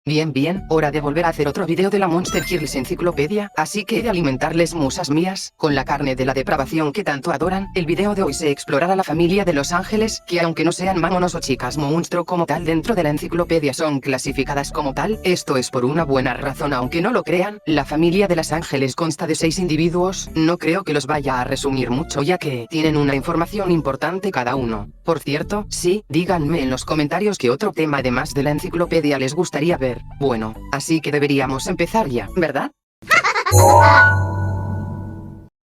Bien, hora de volver a hacer otro video de la Monster Girls Enciclopedia, así que he de alimentarles musas mías, con la carne de la depravación que tanto adoran. El video de hoy se explorará la familia de los ángeles, que aunque no sean mamonos o chicas monstruo como tal dentro de la enciclopedia son clasificadas como tal, esto es por una buena razón aunque no lo crean. La familia de los ángeles consta de 6 individuos, no creo que los vaya a resumir mucho ya que tienen una información importante cada uno. Por cierto, sí, díganme en los comentarios qué otro tema además de la enciclopedia les gustaría ver. Bueno, así que deberíamos empezar ya, ¿verdad?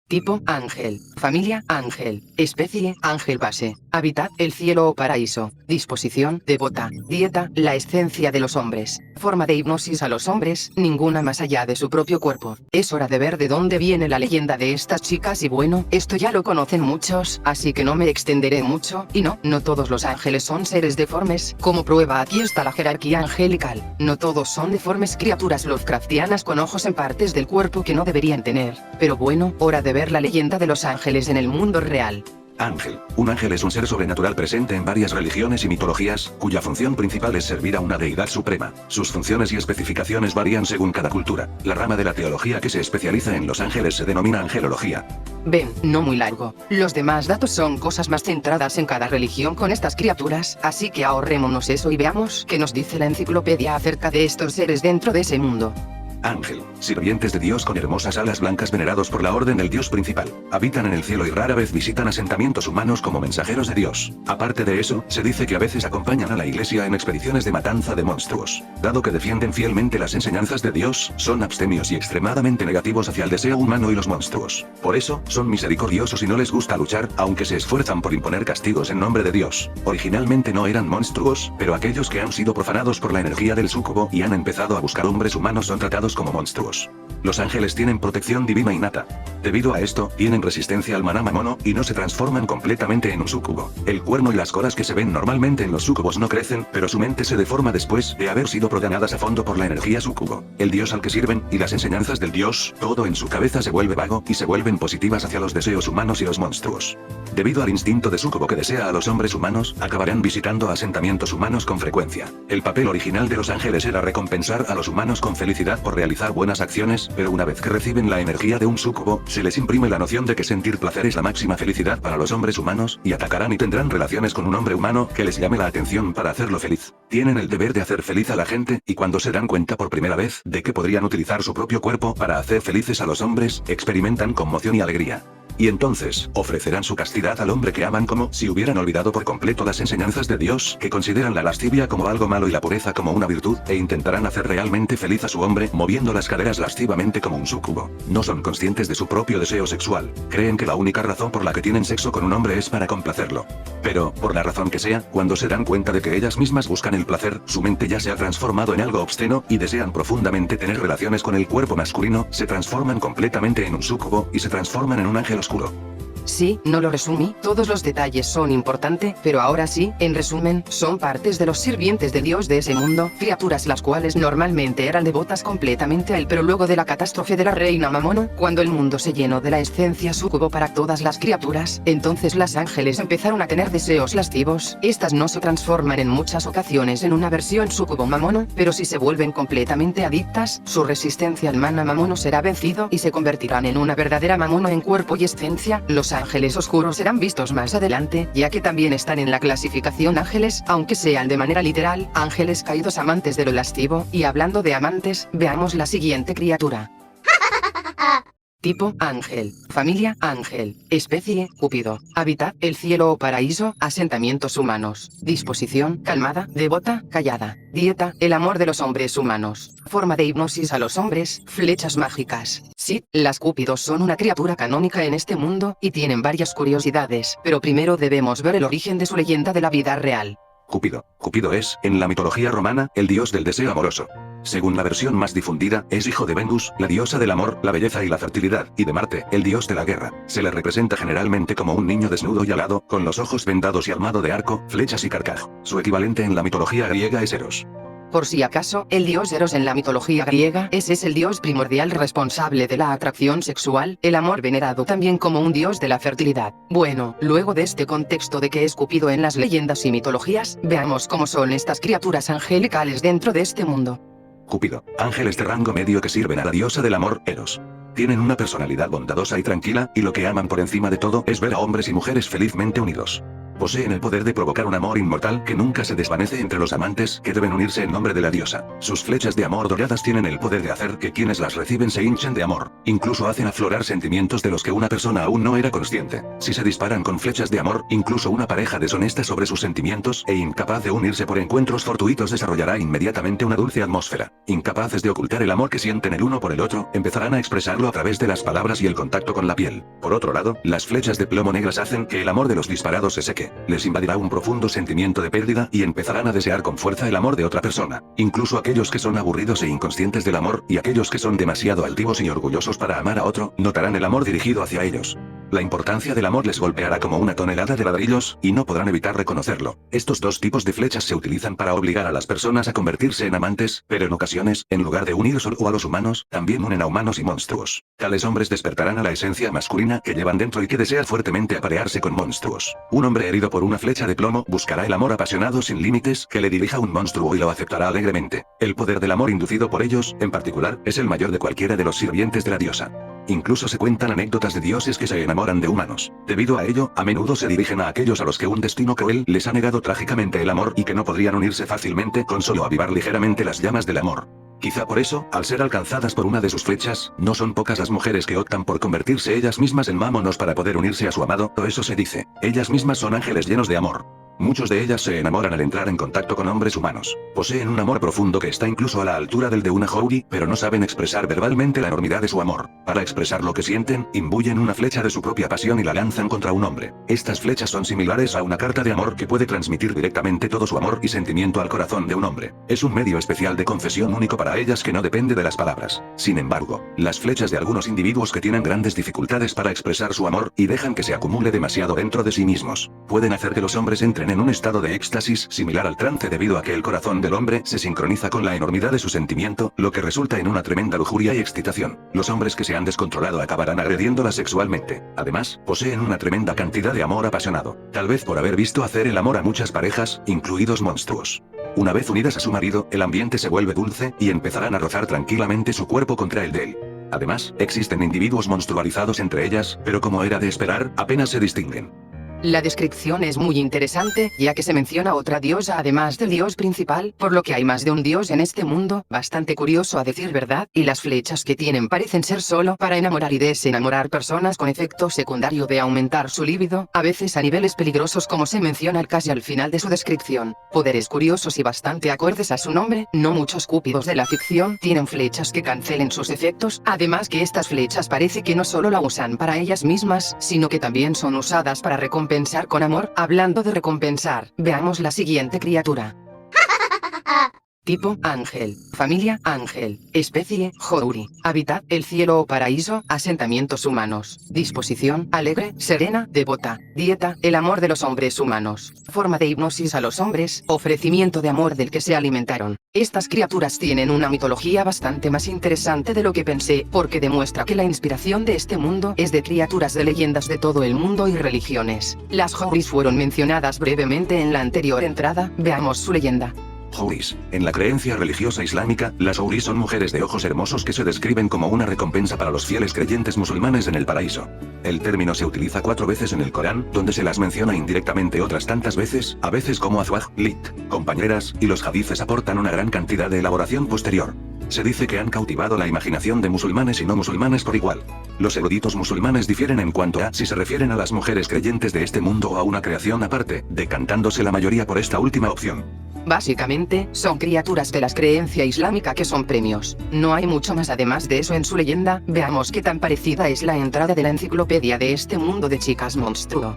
Tipo, ángel. Familia, ángel. Especie, ángel base. Hábitat, el cielo o paraíso. Disposición, devota. Dieta, la esencia de los hombres. Forma de hipnosis a los hombres, ninguna más allá de su propio cuerpo. Es hora de ver de dónde viene la leyenda de estas chicas y bueno, esto ya lo conocen muchos, así que no me extenderé mucho. Y no todos los ángeles son seres deformes. Como prueba aquí está la jerarquía angelical. No todos son deformes criaturas Lovecraftianas con ojos en partes del cuerpo que no deberían tener. Pero bueno, hora de ver la leyenda de los ángeles en el mundo real. Ángel. Un ángel es un ser sobrenatural presente en varias religiones y mitologías, cuya función principal es servir a una deidad suprema. Sus funciones y especificaciones varían según cada cultura. La rama de la teología que se especializa en los ángeles se denomina angelología. Ven, no muy largo. Los demás datos son cosas más centradas en cada religión con estas criaturas, así que ahorrémonos eso y veamos qué nos dice la enciclopedia acerca de estos seres dentro de ese mundo. Ángel. Sirvientes de Dios con hermosas alas blancas venerados por la orden del Dios principal. Habitan en el cielo y rara vez visitan asentamientos humanos como mensajeros de Dios. Aparte de eso, se dice que a veces acompañan a la iglesia en expediciones de matanza de monstruos. Dado que defienden fielmente las enseñanzas de Dios, son abstemios y extremadamente negativos hacia el deseo humano y los monstruos. Por eso, son misericordiosos y no les gusta luchar, aunque se esfuerzan por imponer castigos en nombre de Dios. Originalmente no eran monstruos, pero aquellos que han sido profanados por la energía del súcubo y han empezado a buscar hombres humanos son tratados como monstruos. Los ángeles tienen protección divina innata. Debido a esto, tienen resistencia al maná mamono y no se transforman completamente en un súcubo. El cuerno y las colas que se ven normalmente en los súcubos no crecen, pero su mente se deforma después de haber sido programadas a fondo por la energía súcubo. El dios al que sirven y las enseñanzas del dios, todo en su cabeza se vuelve vago y se vuelven positivas hacia los deseos humanos y los monstruos. Debido al instinto de súcubo que desea a los hombres humanos, acabarán visitando asentamientos humanos con frecuencia. El papel original de los ángeles era recompensar a los humanos con felicidad por realizar buenas acciones, pero una vez que reciben la energía de un súcubo, se les imprime la noción de que sentir placer es la máxima felicidad para los hombres humanos, y atacarán y tendrán relaciones con un hombre humano que les llame la atención para hacerlo feliz. Tienen el deber de hacer feliz a la gente, y cuando se dan cuenta por primera vez de que podrían utilizar su propio cuerpo para hacer felices a los hombres, experimentan conmoción y alegría. Y entonces, ofrecerán su castidad al hombre que aman como si hubieran olvidado por completo las enseñanzas de Dios, que consideran la lascivia como algo malo y la pureza como una virtud, e intentarán hacer realmente feliz a su hombre moviendo las caderas lascivamente como un súcubo. No son conscientes de su propio deseo sexual, creen que la única razón por la que tienen sexo con un hombre es para complacerlo. Pero, por la razón que sea, cuando se dan cuenta de que ellas mismas buscan el placer, su mente ya se ha transformado en algo obsceno, y desean profundamente tener relaciones con el cuerpo masculino, se transforman completamente en un súcubo, y se transforman en un ángel oscuro. Sí, no lo resumí, todos los detalles son importantes, pero ahora sí, en resumen, son partes de los sirvientes de Dios de ese mundo, criaturas las cuales normalmente eran devotas completamente a él, pero luego de la catástrofe de la reina Mamono, cuando el mundo se llenó de la esencia súcubo para todas las criaturas, entonces las ángeles empezaron a tener deseos lascivos. Estas no se transforman en muchas ocasiones en una versión súcubo mamono, pero si se vuelven completamente adictas, su resistencia al maná mamono será vencido y se convertirán en una verdadera mamono en cuerpo y esencia. Los ángeles oscuros serán vistos más adelante, ya que también están en la clasificación ángeles, aunque sean de manera literal, ángeles caídos amantes de lo lascivo. Y hablando de amantes, veamos la siguiente criatura. Tipo, ángel. Familia, ángel. Especie, Cúpido. Hábitat, el cielo o paraíso, asentamientos humanos. Disposición, calmada, devota, callada. Dieta, el amor de los hombres humanos. Forma de hipnosis a los hombres, flechas mágicas. Sí, las Cúpidos son una criatura canónica en este mundo, y tienen varias curiosidades, pero primero debemos ver el origen de su leyenda de la vida real. Cúpido. Cúpido es, en la mitología romana, el dios del deseo amoroso. Según la versión más difundida, es hijo de Venus, la diosa del amor, la belleza y la fertilidad, y de Marte, el dios de la guerra. Se le representa generalmente como un niño desnudo y alado, con los ojos vendados y armado de arco, flechas y carcaj. Su equivalente en la mitología griega es Eros. Por si acaso, el dios Eros en la mitología griega es el dios primordial responsable de la atracción sexual, el amor venerado también como un dios de la fertilidad. Bueno, luego de este contexto de que es Cupido en las leyendas y mitologías, veamos cómo son estas criaturas angelicales dentro de este mundo. Cupido. Ángeles de rango medio que sirven a la diosa del amor, Eros. Tienen una personalidad bondadosa y tranquila, y lo que aman por encima de todo es ver a hombres y mujeres felizmente unidos. Poseen el poder de provocar un amor inmortal que nunca se desvanece entre los amantes que deben unirse en nombre de la diosa. Sus flechas de amor doradas tienen el poder de hacer que quienes las reciben se hinchen de amor. Incluso hacen aflorar sentimientos de los que una persona aún no era consciente. Si se disparan con flechas de amor, incluso una pareja deshonesta sobre sus sentimientos e incapaz de unirse por encuentros fortuitos desarrollará inmediatamente una dulce atmósfera. Incapaces de ocultar el amor que sienten el uno por el otro, empezarán a expresarlo a través de las palabras y el contacto con la piel. Por otro lado, las flechas de plomo negras hacen que el amor de los disparados se seque. Les invadirá un profundo sentimiento de pérdida y empezarán a desear con fuerza el amor de otra persona. Incluso aquellos que son aburridos e inconscientes del amor, y aquellos que son demasiado altivos y orgullosos para amar a otro, notarán el amor dirigido hacia ellos. La importancia del amor les golpeará como una tonelada de ladrillos, y no podrán evitar reconocerlo. Estos dos tipos de flechas se utilizan para obligar a las personas a convertirse en amantes, pero en ocasiones, en lugar de unir solo a los humanos, también unen a humanos y monstruos. Tales hombres despertarán a la esencia masculina que llevan dentro y que desea fuertemente aparearse con monstruos. Un hombre herido por una flecha de plomo buscará el amor apasionado sin límites que le dirija a un monstruo y lo aceptará alegremente. El poder del amor inducido por ellos, en particular, es el mayor de cualquiera de los sirvientes de la diosa. Incluso se cuentan anécdotas de dioses que se enamoran de humanos. Debido a ello, a menudo se dirigen a aquellos a los que un destino cruel les ha negado trágicamente el amor y que no podrían unirse fácilmente con solo avivar ligeramente las llamas del amor. Quizá por eso, al ser alcanzadas por una de sus flechas, no son pocas las mujeres que optan por convertirse ellas mismas en mamonos para poder unirse a su amado, o eso se dice. Ellas mismas son ángeles llenos de amor. Muchos de ellas se enamoran al entrar en contacto con hombres humanos. Poseen un amor profundo que está incluso a la altura del de una Houri, pero no saben expresar verbalmente la enormidad de su amor. Para expresar lo que sienten, imbuyen una flecha de su propia pasión y la lanzan contra un hombre. Estas flechas son similares a una carta de amor que puede transmitir directamente todo su amor y sentimiento al corazón de un hombre. Es un medio especial de confesión único para ellas que no depende de las palabras. Sin embargo, las flechas de algunos individuos que tienen grandes dificultades para expresar su amor y dejan que se acumule demasiado dentro de sí mismos, pueden hacer que los hombres entren en un estado de éxtasis similar al trance debido a que el corazón del hombre se sincroniza con la enormidad de su sentimiento, lo que resulta en una tremenda lujuria y excitación. Los hombres que se han descontrolado acabarán agrediéndola sexualmente. Además, poseen una tremenda cantidad de amor apasionado, tal vez por haber visto hacer el amor a muchas parejas, incluidos monstruos. Una vez unidas a su marido, el ambiente se vuelve dulce, y empezarán a rozar tranquilamente su cuerpo contra el de él. Además, existen individuos monstrualizados entre ellas, pero como era de esperar, apenas se distinguen. La descripción es muy interesante, ya que se menciona otra diosa además del dios principal, por lo que hay más de un dios en este mundo, bastante curioso a decir verdad, y las flechas que tienen parecen ser solo para enamorar y desenamorar personas con efecto secundario de aumentar su líbido, a veces a niveles peligrosos como se menciona casi al final de su descripción. Poderes curiosos y bastante acordes a su nombre, no muchos cúpidos de la ficción tienen flechas que cancelen sus efectos, además que estas flechas parece que no solo la usan para ellas mismas, sino que también son usadas para recompensar con amor. Hablando de recompensar, veamos la siguiente criatura. Tipo, ángel. Familia, ángel. Especie, Houri. Hábitat, el cielo o paraíso, asentamientos humanos. Disposición, alegre, serena, devota. Dieta, el amor de los hombres humanos. Forma de hipnosis a los hombres, ofrecimiento de amor del que se alimentaron. Estas criaturas tienen una mitología bastante más interesante de lo que pensé, porque demuestra que la inspiración de este mundo es de criaturas de leyendas de todo el mundo y religiones. Las Houris fueron mencionadas brevemente en la anterior entrada, veamos su leyenda. Houris. En la creencia religiosa islámica, las Houris son mujeres de ojos hermosos que se describen como una recompensa para los fieles creyentes musulmanes en el paraíso. El término se utiliza 4 veces en el Corán, donde se las menciona indirectamente otras tantas veces, a veces como azwaj, lit, compañeras, y los hadices aportan una gran cantidad de elaboración posterior. Se dice que han cautivado la imaginación de musulmanes y no musulmanes por igual. Los eruditos musulmanes difieren en cuanto a si se refieren a las mujeres creyentes de este mundo o a una creación aparte, decantándose la mayoría por esta última opción. Básicamente, son criaturas de la creencia islámica que son premios. No hay mucho más además de eso en su leyenda, veamos qué tan parecida es la entrada de la enciclopedia de este mundo de chicas monstruo.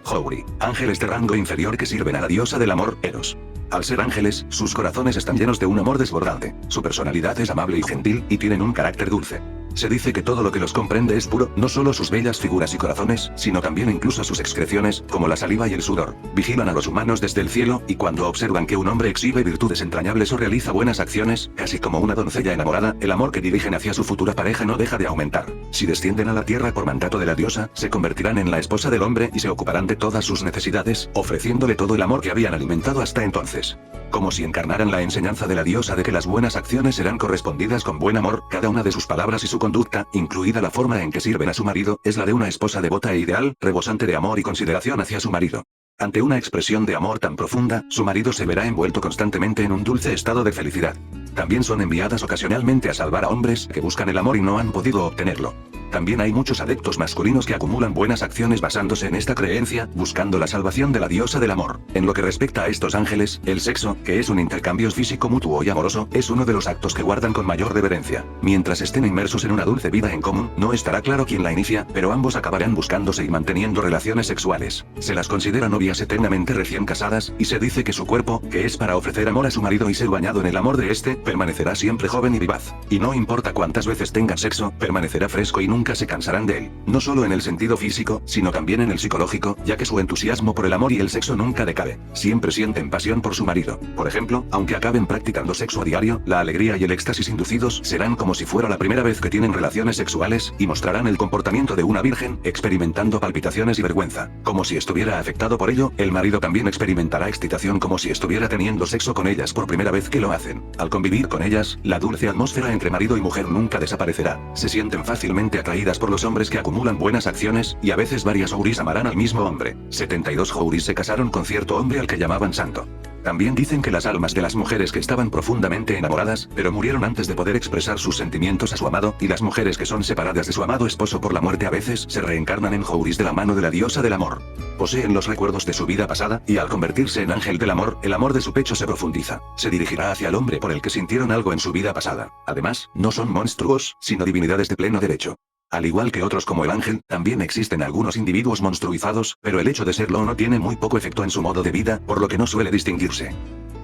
Houri. Ángeles de rango inferior que sirven a la diosa del amor, Eros. Al ser ángeles, sus corazones están llenos de un amor desbordante. Su personalidad es amable y gentil, y tienen un carácter dulce. Se dice que todo lo que los comprende es puro, no solo sus bellas figuras y corazones, sino también incluso sus excreciones, como la saliva y el sudor. Vigilan a los humanos desde el cielo, y cuando observan que un hombre exhibe virtudes entrañables o realiza buenas acciones, casi como una doncella enamorada, el amor que dirigen hacia su futura pareja no deja de aumentar. Si descienden a la tierra por mandato de la diosa, se convertirán en la esposa del hombre y se ocuparán de todas sus necesidades, ofreciéndole todo el amor que habían alimentado hasta entonces. Como si encarnaran la enseñanza de la diosa de que las buenas acciones serán correspondidas con buen amor, cada una de sus palabras y su conducta, incluida la forma en que sirven a su marido, es la de una esposa devota e ideal, rebosante de amor y consideración hacia su marido. Ante una expresión de amor tan profunda, su marido se verá envuelto constantemente en un dulce estado de felicidad. También son enviadas ocasionalmente a salvar a hombres que buscan el amor y no han podido obtenerlo. También hay muchos adeptos masculinos que acumulan buenas acciones basándose en esta creencia, buscando la salvación de la diosa del amor. En lo que respecta a estos ángeles, el sexo, que es un intercambio físico mutuo y amoroso, es uno de los actos que guardan con mayor reverencia. Mientras estén inmersos en una dulce vida en común, no estará claro quién la inicia, pero ambos acabarán buscándose y manteniendo relaciones sexuales. Se las considera novias eternamente recién casadas, y se dice que su cuerpo, que es para ofrecer amor a su marido y ser bañado en el amor de este, permanecerá siempre joven y vivaz. Y no importa cuántas veces tengan sexo, permanecerá fresco y nunca se cansarán de él. No solo en el sentido físico, sino también en el psicológico, ya que su entusiasmo por el amor y el sexo nunca decae. Siempre sienten pasión por su marido. Por ejemplo, aunque acaben practicando sexo a diario, la alegría y el éxtasis inducidos serán como si fuera la primera vez que tienen relaciones sexuales, y mostrarán el comportamiento de una virgen, experimentando palpitaciones y vergüenza. Como si estuviera afectado por ello, el marido también experimentará excitación como si estuviera teniendo sexo con ellas por primera vez que lo hacen. Al convivir con ellas, la dulce atmósfera entre marido y mujer nunca desaparecerá. Se sienten fácilmente atraídas por los hombres que acumulan buenas acciones, y a veces varias houris amarán al mismo hombre. 72 houris se casaron con cierto hombre al que llamaban santo. También dicen que las almas de las mujeres que estaban profundamente enamoradas, pero murieron antes de poder expresar sus sentimientos a su amado, y las mujeres que son separadas de su amado esposo por la muerte a veces se reencarnan en houris de la mano de la diosa del amor. Poseen los recuerdos de su vida pasada, y al convertirse en ángel del amor, el amor de su pecho se profundiza. Se dirigirá hacia el hombre por el que sintieron algo en su vida pasada. Además, no son monstruos, sino divinidades de pleno derecho. Al igual que otros como el ángel, también existen algunos individuos monstruizados, pero el hecho de serlo no tiene muy poco efecto en su modo de vida, por lo que no suele distinguirse.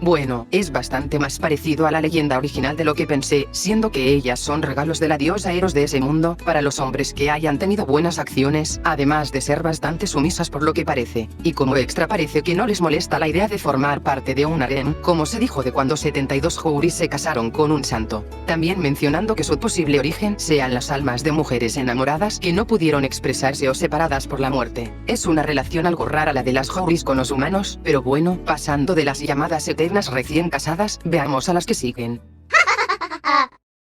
Bueno, es bastante más parecido a la leyenda original de lo que pensé, siendo que ellas son regalos de la diosa Eros de ese mundo, para los hombres que hayan tenido buenas acciones, además de ser bastante sumisas por lo que parece. Y como extra parece que no les molesta la idea de formar parte de un harem, como se dijo de cuando 72 houris se casaron con un santo. También mencionando que su posible origen sean las almas de mujeres enamoradas que no pudieron expresarse o separadas por la muerte. Es una relación algo rara la de las houris con los humanos, pero bueno, pasando de las llamadas eternas recién casadas, veamos a las que siguen.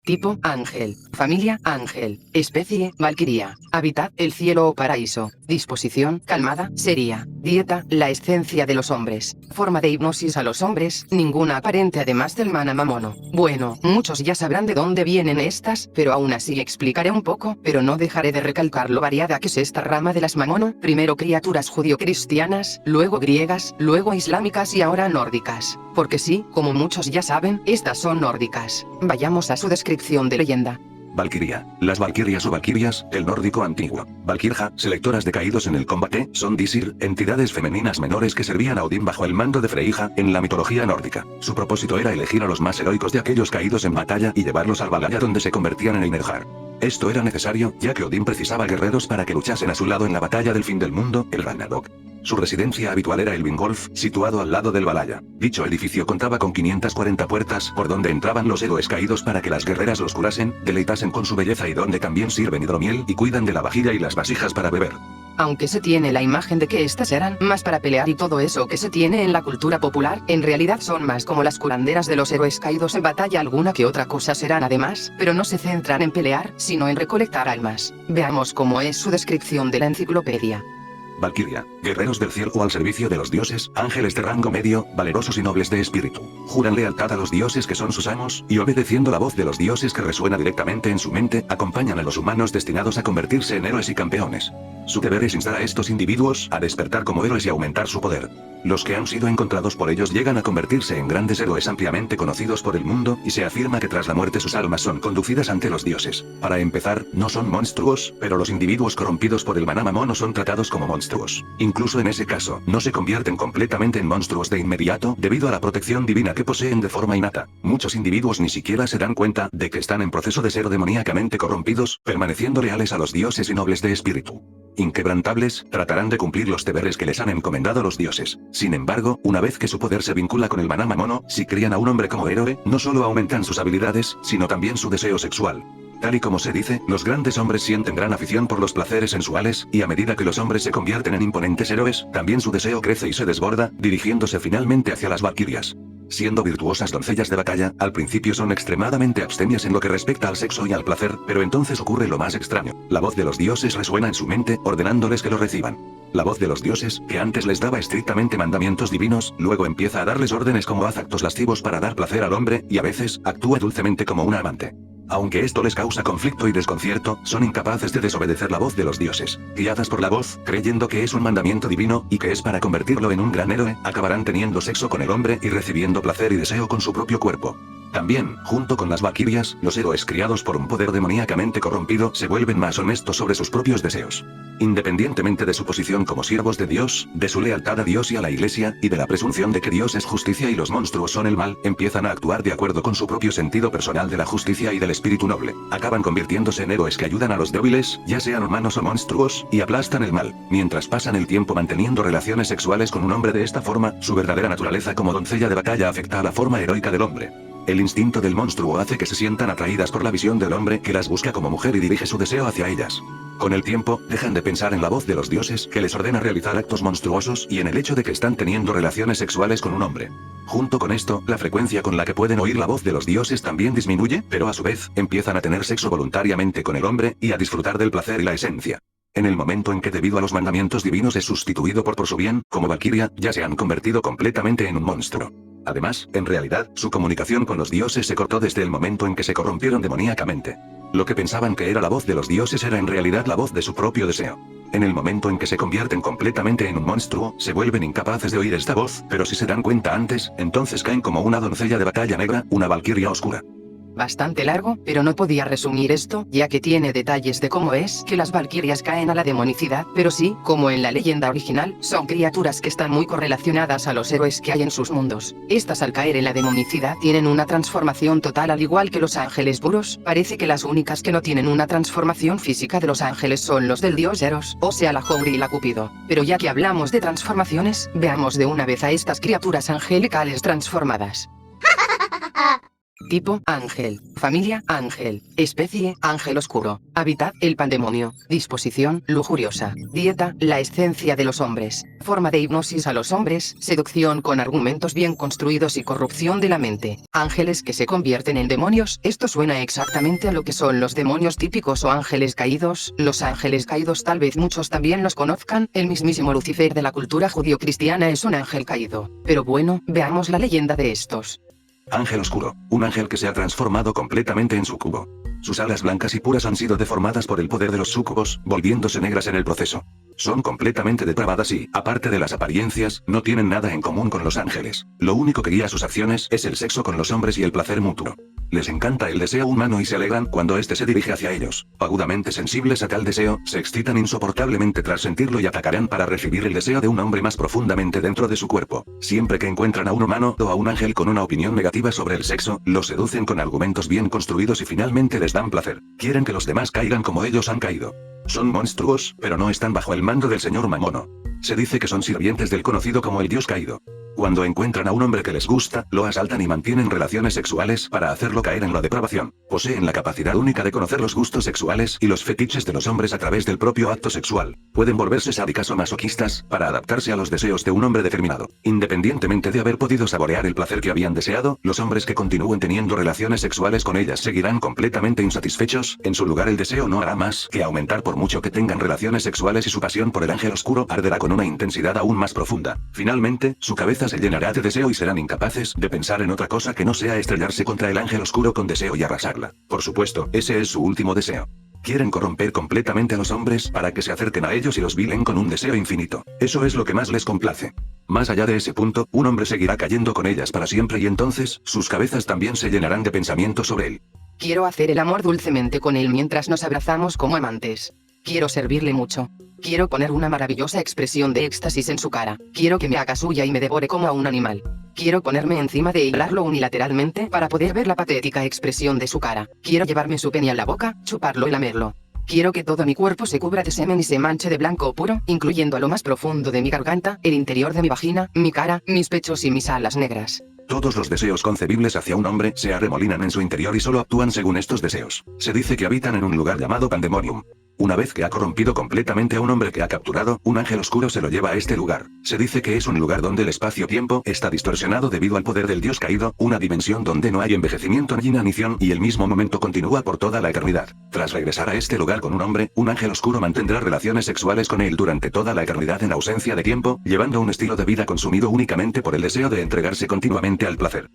Tipo, ángel. Familia, ángel. Especie, valquiria. Hábitat, el cielo o paraíso. Disposición, calmada, seria. Dieta, la esencia de los hombres. Forma de hipnosis a los hombres, ninguna aparente además del mana mamono. Bueno, muchos ya sabrán de dónde vienen estas, pero aún así explicaré un poco, pero no dejaré de recalcar lo variada que es esta rama de las mamono, primero criaturas judio-cristianas, luego griegas, luego islámicas y ahora nórdicas. Porque sí, como muchos ya saben, estas son nórdicas. Vayamos a su descripción de leyenda. Valquiria. Las valquirias o valquirias, el nórdico antiguo. Valkirja, selectoras de caídos en el combate, son Disir, entidades femeninas menores que servían a Odín bajo el mando de Freyja, en la mitología nórdica. Su propósito era elegir a los más heroicos de aquellos caídos en batalla y llevarlos al Valhalla donde se convertían en Einherjar. Esto era necesario, ya que Odín precisaba guerreros para que luchasen a su lado en la batalla del fin del mundo, el Ragnarok. Su residencia habitual era el Vingolf, situado al lado del Valhalla. Dicho edificio contaba con 540 puertas por donde entraban los héroes caídos para que las guerreras los curasen, deleitasen con su belleza y donde también sirven hidromiel y cuidan de la vajilla y las vasijas para beber. Aunque se tiene la imagen de que estas eran más para pelear y todo eso que se tiene en la cultura popular, en realidad son más como las curanderas de los héroes caídos en batalla, alguna que otra cosa serán además, pero no se centran en pelear, sino en recolectar almas. Veamos cómo es su descripción de la enciclopedia. Valquiria, guerreros del cielo al servicio de los dioses, ángeles de rango medio, valerosos y nobles de espíritu. Juran lealtad a los dioses que son sus amos, y obedeciendo la voz de los dioses que resuena directamente en su mente, acompañan a los humanos destinados a convertirse en héroes y campeones. Su deber es instar a estos individuos a despertar como héroes y aumentar su poder. Los que han sido encontrados por ellos llegan a convertirse en grandes héroes ampliamente conocidos por el mundo, y se afirma que tras la muerte sus almas son conducidas ante los dioses. Para empezar, no son monstruos, pero los individuos corrompidos por el maná mamono son tratados como monstruos. monstruos. Incluso en ese caso, no se convierten completamente en monstruos de inmediato debido a la protección divina que poseen de forma innata. Muchos individuos ni siquiera se dan cuenta de que están en proceso de ser demoníacamente corrompidos, permaneciendo leales a los dioses y nobles de espíritu. Inquebrantables, tratarán de cumplir los deberes que les han encomendado los dioses. Sin embargo, una vez que su poder se vincula con el maná mamono, si crían a un hombre como héroe, no solo aumentan sus habilidades, sino también su deseo sexual. Tal y como se dice, los grandes hombres sienten gran afición por los placeres sensuales, y a medida que los hombres se convierten en imponentes héroes, también su deseo crece y se desborda, dirigiéndose finalmente hacia las valquirias. Siendo virtuosas doncellas de batalla, al principio son extremadamente abstemias en lo que respecta al sexo y al placer, pero entonces ocurre lo más extraño. La voz de los dioses resuena en su mente, ordenándoles que lo reciban. La voz de los dioses, que antes les daba estrictamente mandamientos divinos, luego empieza a darles órdenes como haz actos lascivos para dar placer al hombre, y a veces, actúa dulcemente como una amante. Aunque esto les causa conflicto y desconcierto, son incapaces de desobedecer la voz de los dioses. Guiadas por la voz, creyendo que es un mandamiento divino, y que es para convertirlo en un gran héroe, acabarán teniendo sexo con el hombre y recibiendo placer y deseo con su propio cuerpo. También, junto con las valquirias, los héroes criados por un poder demoníacamente corrompido se vuelven más honestos sobre sus propios deseos. Independientemente de su posición como siervos de Dios, de su lealtad a Dios y a la Iglesia, y de la presunción de que Dios es justicia y los monstruos son el mal, empiezan a actuar de acuerdo con su propio sentido personal de la justicia y del espíritu noble. Acaban convirtiéndose en héroes que ayudan a los débiles, ya sean humanos o monstruos, y aplastan el mal. Mientras pasan el tiempo manteniendo relaciones sexuales con un hombre de esta forma, su verdadera naturaleza como doncella de batalla afecta a la forma heroica del hombre. El instinto del monstruo hace que se sientan atraídas por la visión del hombre que las busca como mujer y dirige su deseo hacia ellas. Con el tiempo, dejan de pensar en la voz de los dioses que les ordena realizar actos monstruosos y en el hecho de que están teniendo relaciones sexuales con un hombre. Junto con esto, la frecuencia con la que pueden oír la voz de los dioses también disminuye, pero a su vez, empiezan a tener sexo voluntariamente con el hombre y a disfrutar del placer y la esencia. En el momento en que debido a los mandamientos divinos es sustituido por su bien, como valquiria, ya se han convertido completamente en un monstruo. Además, en realidad, su comunicación con los dioses se cortó desde el momento en que se corrompieron demoníacamente. Lo que pensaban que era la voz de los dioses era en realidad la voz de su propio deseo. En el momento en que se convierten completamente en un monstruo, se vuelven incapaces de oír esta voz, pero si se dan cuenta antes, entonces caen como una doncella de batalla negra, una valquiria oscura. Bastante largo, pero no podía resumir esto, ya que tiene detalles de cómo es que las valquirias caen a la demonicidad, pero sí, como en la leyenda original, son criaturas que están muy correlacionadas a los héroes que hay en sus mundos. Estas al caer en la demonicidad tienen una transformación total al igual que los ángeles puros. Parece que las únicas que no tienen una transformación física de los ángeles son los del dios Eros, o sea la Jouri y la Cupido. Pero ya que hablamos de transformaciones, veamos de una vez a estas criaturas angelicales transformadas. Tipo, ángel. Familia, ángel. Especie, ángel oscuro. Hábitat, el pandemonio. Disposición, lujuriosa. Dieta, la esencia de los hombres. Forma de hipnosis a los hombres, seducción con argumentos bien construidos y corrupción de la mente. Ángeles que se convierten en demonios. Esto suena exactamente a lo que son los demonios típicos o ángeles caídos. Los ángeles caídos tal vez muchos también los conozcan. El mismísimo Lucifer de la cultura judío-cristiana es un ángel caído. Pero bueno, veamos la leyenda de estos. Ángel oscuro, un ángel que se ha transformado completamente en súcubo. Sus alas blancas y puras han sido deformadas por el poder de los súcubos, volviéndose negras en el proceso. Son completamente depravadas y, aparte de las apariencias, no tienen nada en común con los ángeles. Lo único que guía sus acciones es el sexo con los hombres y el placer mutuo. Les encanta el deseo humano y se alegran cuando éste se dirige hacia ellos. Agudamente sensibles a tal deseo, se excitan insoportablemente tras sentirlo y atacarán para recibir el deseo de un hombre más profundamente dentro de su cuerpo. Siempre que encuentran a un humano o a un ángel con una opinión negativa sobre el sexo, los seducen con argumentos bien construidos y finalmente les dan placer. Quieren que los demás caigan como ellos han caído. Son monstruos, pero no están bajo el mando del señor Mamono. Se dice que son sirvientes del conocido como el dios caído. Cuando encuentran a un hombre que les gusta, lo asaltan y mantienen relaciones sexuales para hacerlo caer en la depravación. Poseen la capacidad única de conocer los gustos sexuales y los fetiches de los hombres a través del propio acto sexual. Pueden volverse sádicas o masoquistas para adaptarse a los deseos de un hombre determinado. Independientemente de haber podido saborear el placer que habían deseado, los hombres que continúen teniendo relaciones sexuales con ellas seguirán completamente insatisfechos. En su lugar el deseo no hará más que aumentar por mucho que tengan relaciones sexuales y su pasión por el ángel oscuro arderá con una intensidad aún más profunda. Finalmente, su cabeza se llenará de deseo y serán incapaces de pensar en otra cosa que no sea estrellarse contra el ángel oscuro con deseo y arrasarla. Por supuesto, ese es su último deseo. Quieren corromper completamente a los hombres para que se acerquen a ellos y los vilen con un deseo infinito. Eso es lo que más les complace. Más allá de ese punto, un hombre seguirá cayendo con ellas para siempre y entonces, sus cabezas también se llenarán de pensamientos sobre él. Quiero hacer el amor dulcemente con él mientras nos abrazamos como amantes. Quiero servirle mucho. Quiero poner una maravillosa expresión de éxtasis en su cara. Quiero que me haga suya y me devore como a un animal. Quiero ponerme encima de él y hablarlo unilateralmente para poder ver la patética expresión de su cara. Quiero llevarme su pene a la boca, chuparlo y lamerlo. Quiero que todo mi cuerpo se cubra de semen y se manche de blanco puro, incluyendo a lo más profundo de mi garganta, el interior de mi vagina, mi cara, mis pechos y mis alas negras. Todos los deseos concebibles hacia un hombre se arremolinan en su interior y solo actúan según estos deseos. Se dice que habitan en un lugar llamado Pandemonium. Una vez que ha corrompido completamente a un hombre que ha capturado, un ángel oscuro se lo lleva a este lugar. Se dice que es un lugar donde el espacio-tiempo está distorsionado debido al poder del dios caído, una dimensión donde no hay envejecimiento ni inanición y el mismo momento continúa por toda la eternidad. Tras regresar a este lugar con un hombre, un ángel oscuro mantendrá relaciones sexuales con él durante toda la eternidad en ausencia de tiempo, llevando un estilo de vida consumido únicamente por el deseo de entregarse continuamente al placer.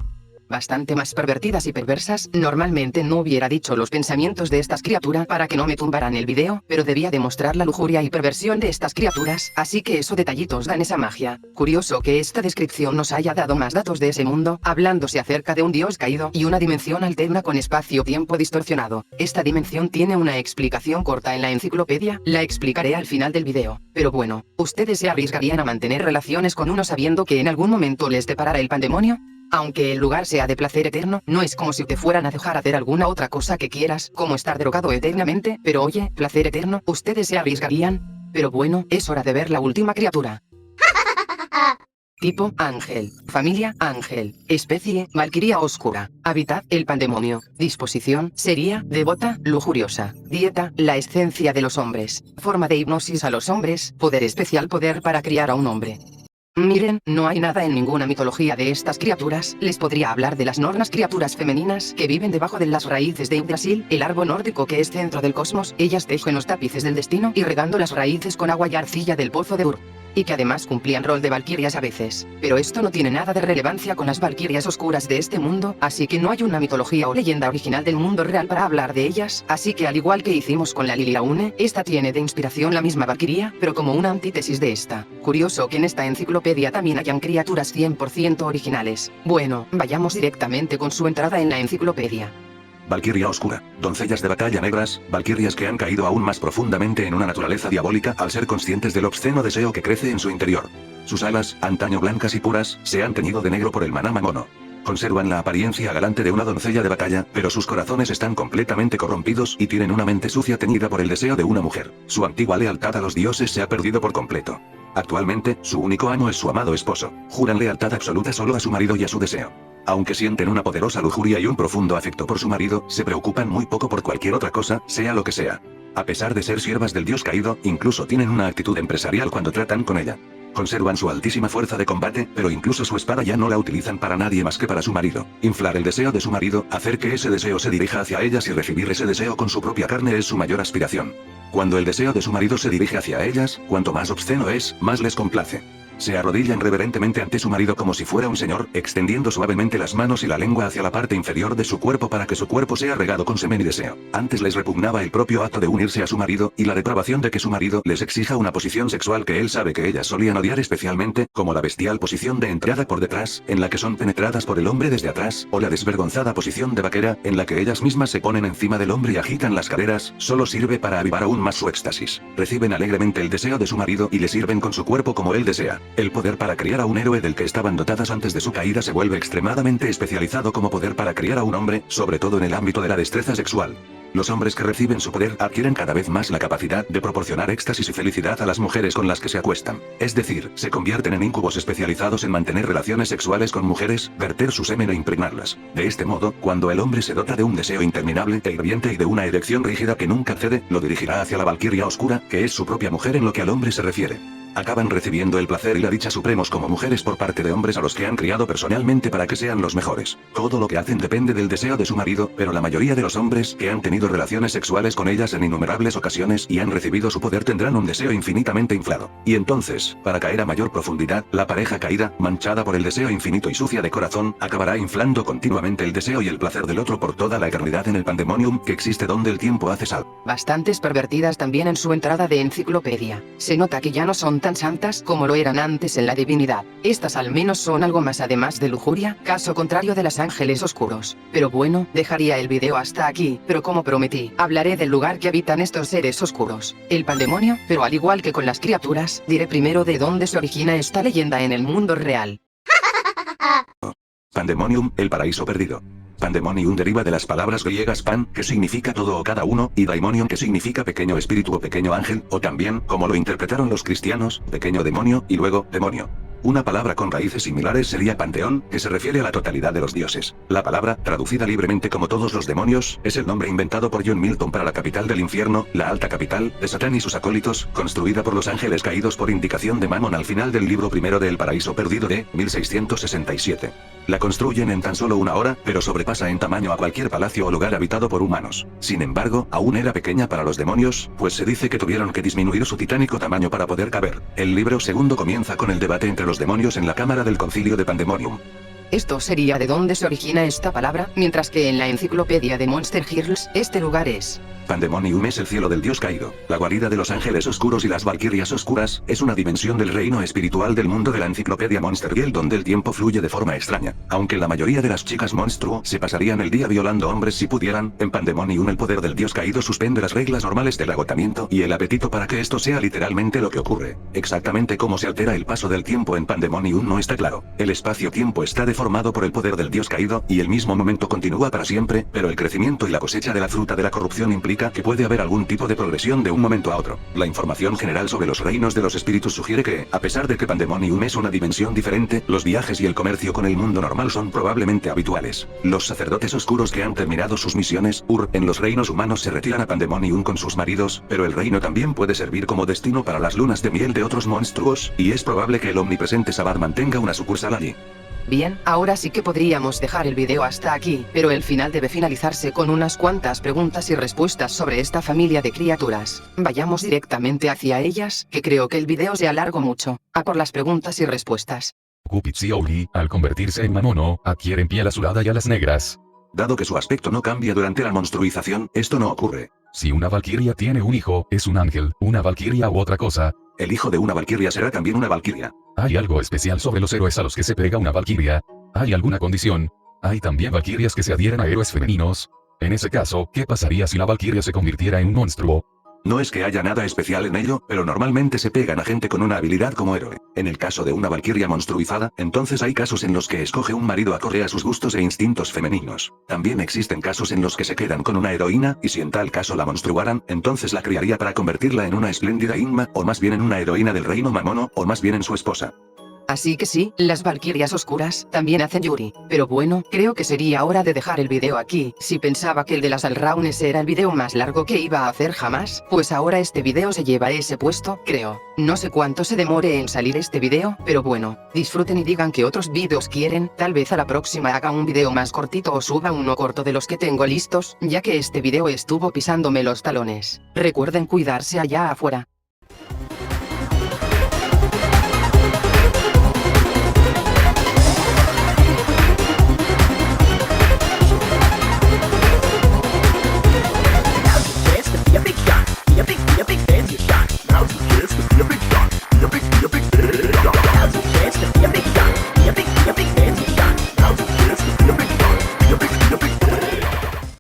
Bastante más pervertidas y perversas. Normalmente no hubiera dicho los pensamientos de estas criaturas para que no me tumbaran el video, pero debía demostrar la lujuria y perversión de estas criaturas, así que esos detallitos dan esa magia. Curioso que esta descripción nos haya dado más datos de ese mundo, hablándose acerca de un dios caído y una dimensión alterna con espacio-tiempo distorsionado. Esta dimensión tiene una explicación corta en la enciclopedia, la explicaré al final del video. Pero bueno, ¿ustedes se arriesgarían a mantener relaciones con uno sabiendo que en algún momento les deparará el pandemonio? Aunque el lugar sea de placer eterno, no es como si te fueran a dejar hacer alguna otra cosa que quieras, como estar drogado eternamente, pero oye, placer eterno, ¿ustedes se arriesgarían? Pero bueno, es hora de ver la última criatura. Tipo, ángel. Familia, ángel. Especie, valquiria oscura. Hábitat, el pandemonio. Disposición, sería, devota, lujuriosa. Dieta, la esencia de los hombres. Forma de hipnosis a los hombres, poder especial, poder para criar a un hombre. Miren, no hay nada en ninguna mitología de estas criaturas. Les podría hablar de las nornas criaturas femeninas que viven debajo de las raíces de Yggdrasil, el árbol nórdico que es centro del cosmos. Ellas tejen los tapices del destino y regando las raíces con agua y arcilla del pozo de Ur. Y que además cumplían rol de valquirias a veces. Pero esto no tiene nada de relevancia con las valquirias oscuras de este mundo, así que no hay una mitología o leyenda original del mundo real para hablar de ellas, así que al igual que hicimos con la Liliaune, esta tiene de inspiración la misma valquiria, pero como una antítesis de esta. Curioso que en esta enciclopedia también hayan criaturas 100% originales. Bueno, vayamos directamente con su entrada en la enciclopedia. Valquiria oscura, doncellas de batalla negras, valquirias que han caído aún más profundamente en una naturaleza diabólica al ser conscientes del obsceno deseo que crece en su interior. Sus alas, antaño blancas y puras, se han teñido de negro por el maná mamono. Conservan la apariencia galante de una doncella de batalla, pero sus corazones están completamente corrompidos y tienen una mente sucia teñida por el deseo de una mujer. Su antigua lealtad a los dioses se ha perdido por completo. Actualmente, su único amo es su amado esposo. Juran lealtad absoluta solo a su marido y a su deseo. Aunque sienten una poderosa lujuria y un profundo afecto por su marido, se preocupan muy poco por cualquier otra cosa, sea lo que sea. A pesar de ser siervas del dios caído, incluso tienen una actitud empresarial cuando tratan con ella. Conservan su altísima fuerza de combate, pero incluso su espada ya no la utilizan para nadie más que para su marido. Inflar el deseo de su marido, hacer que ese deseo se dirija hacia ellas y recibir ese deseo con su propia carne es su mayor aspiración. Cuando el deseo de su marido se dirige hacia ellas, cuanto más obsceno es, más les complace. Se arrodillan reverentemente ante su marido como si fuera un señor, extendiendo suavemente las manos y la lengua hacia la parte inferior de su cuerpo para que su cuerpo sea regado con semen y deseo. Antes les repugnaba el propio acto de unirse a su marido, y la depravación de que su marido les exija una posición sexual que él sabe que ellas solían odiar especialmente, como la bestial posición de entrada por detrás, en la que son penetradas por el hombre desde atrás, o la desvergonzada posición de vaquera, en la que ellas mismas se ponen encima del hombre y agitan las caderas, solo sirve para avivar aún más su éxtasis. Reciben alegremente el deseo de su marido y le sirven con su cuerpo como él desea. El poder para criar a un héroe del que estaban dotadas antes de su caída se vuelve extremadamente especializado como poder para criar a un hombre, sobre todo en el ámbito de la destreza sexual. Los hombres que reciben su poder adquieren cada vez más la capacidad de proporcionar éxtasis y felicidad a las mujeres con las que se acuestan. Es decir, se convierten en incubos especializados en mantener relaciones sexuales con mujeres, verter su semen e impregnarlas. De este modo, cuando el hombre se dota de un deseo interminable e hirviente y de una erección rígida que nunca cede, lo dirigirá hacia la valquiria oscura, que es su propia mujer en lo que al hombre se refiere. Acaban recibiendo el placer y la dicha supremos como mujeres por parte de hombres a los que han criado personalmente para que sean los mejores. Todo lo que hacen depende del deseo de su marido, pero la mayoría de los hombres que han tenido relaciones sexuales con ellas en innumerables ocasiones y han recibido su poder tendrán un deseo infinitamente inflado. Y entonces, para caer a mayor profundidad, la pareja caída, manchada por el deseo infinito y sucia de corazón, acabará inflando continuamente el deseo y el placer del otro por toda la eternidad en el pandemonium que existe donde el tiempo hace sal. Bastantes pervertidas también en su entrada de enciclopedia. Se nota que ya no son son tan santas como lo eran antes en la divinidad. Estas al menos son algo más además de lujuria, caso contrario de los ángeles oscuros. Pero bueno, dejaría el video hasta aquí, pero como prometí, hablaré del lugar que habitan estos seres oscuros, el pandemonio, pero al igual que con las criaturas, diré primero de dónde se origina esta leyenda en el mundo real. Pandemonium, el paraíso perdido. Pandemonium deriva de las palabras griegas pan, que significa todo o cada uno, y daimonion, que significa pequeño espíritu o pequeño ángel, o también, como lo interpretaron los cristianos, pequeño demonio, y luego, demonio. Una palabra con raíces similares sería panteón, que se refiere a la totalidad de los dioses. La palabra, traducida libremente como todos los demonios, es el nombre inventado por John Milton para la capital del infierno, la alta capital, de Satán y sus acólitos, construida por los ángeles caídos por indicación de Mammon al final del libro primero de El Paraíso Perdido de 1667. La construyen en tan solo una hora, pero sobrepasa en tamaño a cualquier palacio o lugar habitado por humanos. Sin embargo, aún era pequeña para los demonios, pues se dice que tuvieron que disminuir su titánico tamaño para poder caber. El libro segundo comienza con el debate entre los demonios en la cámara del concilio de Pandemonium. Esto sería de dónde se origina esta palabra, mientras que en la enciclopedia de Monster Girls, este lugar es... Pandemonium es el cielo del dios caído, la guarida de los ángeles oscuros y las valquirias oscuras, es una dimensión del reino espiritual del mundo de la enciclopedia Monster Girl donde el tiempo fluye de forma extraña. Aunque la mayoría de las chicas monstruo se pasarían el día violando hombres si pudieran, en Pandemonium el poder del dios caído suspende las reglas normales del agotamiento y el apetito para que esto sea literalmente lo que ocurre. Exactamente cómo se altera el paso del tiempo en Pandemonium no está claro. El espacio-tiempo está deformado por el poder del dios caído y el mismo momento continúa para siempre, pero el crecimiento y la cosecha de la fruta de la corrupción implica que puede haber algún tipo de progresión de un momento a otro. La información general sobre los reinos de los espíritus sugiere que, a pesar de que Pandemonium es una dimensión diferente, los viajes y el comercio con el mundo normal son probablemente habituales. Los sacerdotes oscuros que han terminado sus misiones, en los reinos humanos se retiran a Pandemonium con sus maridos, pero el reino también puede servir como destino para las lunas de miel de otros monstruos, y es probable que el omnipresente Sabbath mantenga una sucursal allí. Bien, ahora sí que podríamos dejar el video hasta aquí, pero el final debe finalizarse con unas cuantas preguntas y respuestas sobre esta familia de criaturas. Vayamos directamente hacia ellas, que creo que el video se alargó mucho. A por las preguntas y respuestas. Cupid Xiaoli, al convertirse en Mamono, adquieren piel azulada y alas negras. Dado que su aspecto no cambia durante la monstruización, esto no ocurre. Si una valquiria tiene un hijo, es un ángel, una valquiria u otra cosa. El hijo de una valquiria será también una valquiria. ¿Hay algo especial sobre los héroes a los que se pega una valquiria? ¿Hay alguna condición? ¿Hay también valquirias que se adhieren a héroes femeninos? En ese caso, ¿qué pasaría si la valquiria se convirtiera en un monstruo? No es que haya nada especial en ello, pero normalmente se pegan a gente con una habilidad como héroe. En el caso de una valquiria monstruizada, entonces hay casos en los que escoge un marido acorde a sus gustos e instintos femeninos. También existen casos en los que se quedan con una heroína, y si en tal caso la monstruaran, entonces la criaría para convertirla en una espléndida Inma, o más bien en una heroína del reino Mamono, o más bien en su esposa. Así que sí, las valquirias oscuras también hacen Yuri. Pero bueno, creo que sería hora de dejar el video aquí. Si pensaba que el de las Alraunes era el video más largo que iba a hacer jamás, pues ahora este video se lleva ese puesto, creo. No sé cuánto se demore en salir este video, pero bueno, disfruten y digan que otros videos quieren. Tal vez a la próxima haga un video más cortito o suba uno corto de los que tengo listos, ya que este video estuvo pisándome los talones. Recuerden cuidarse allá afuera.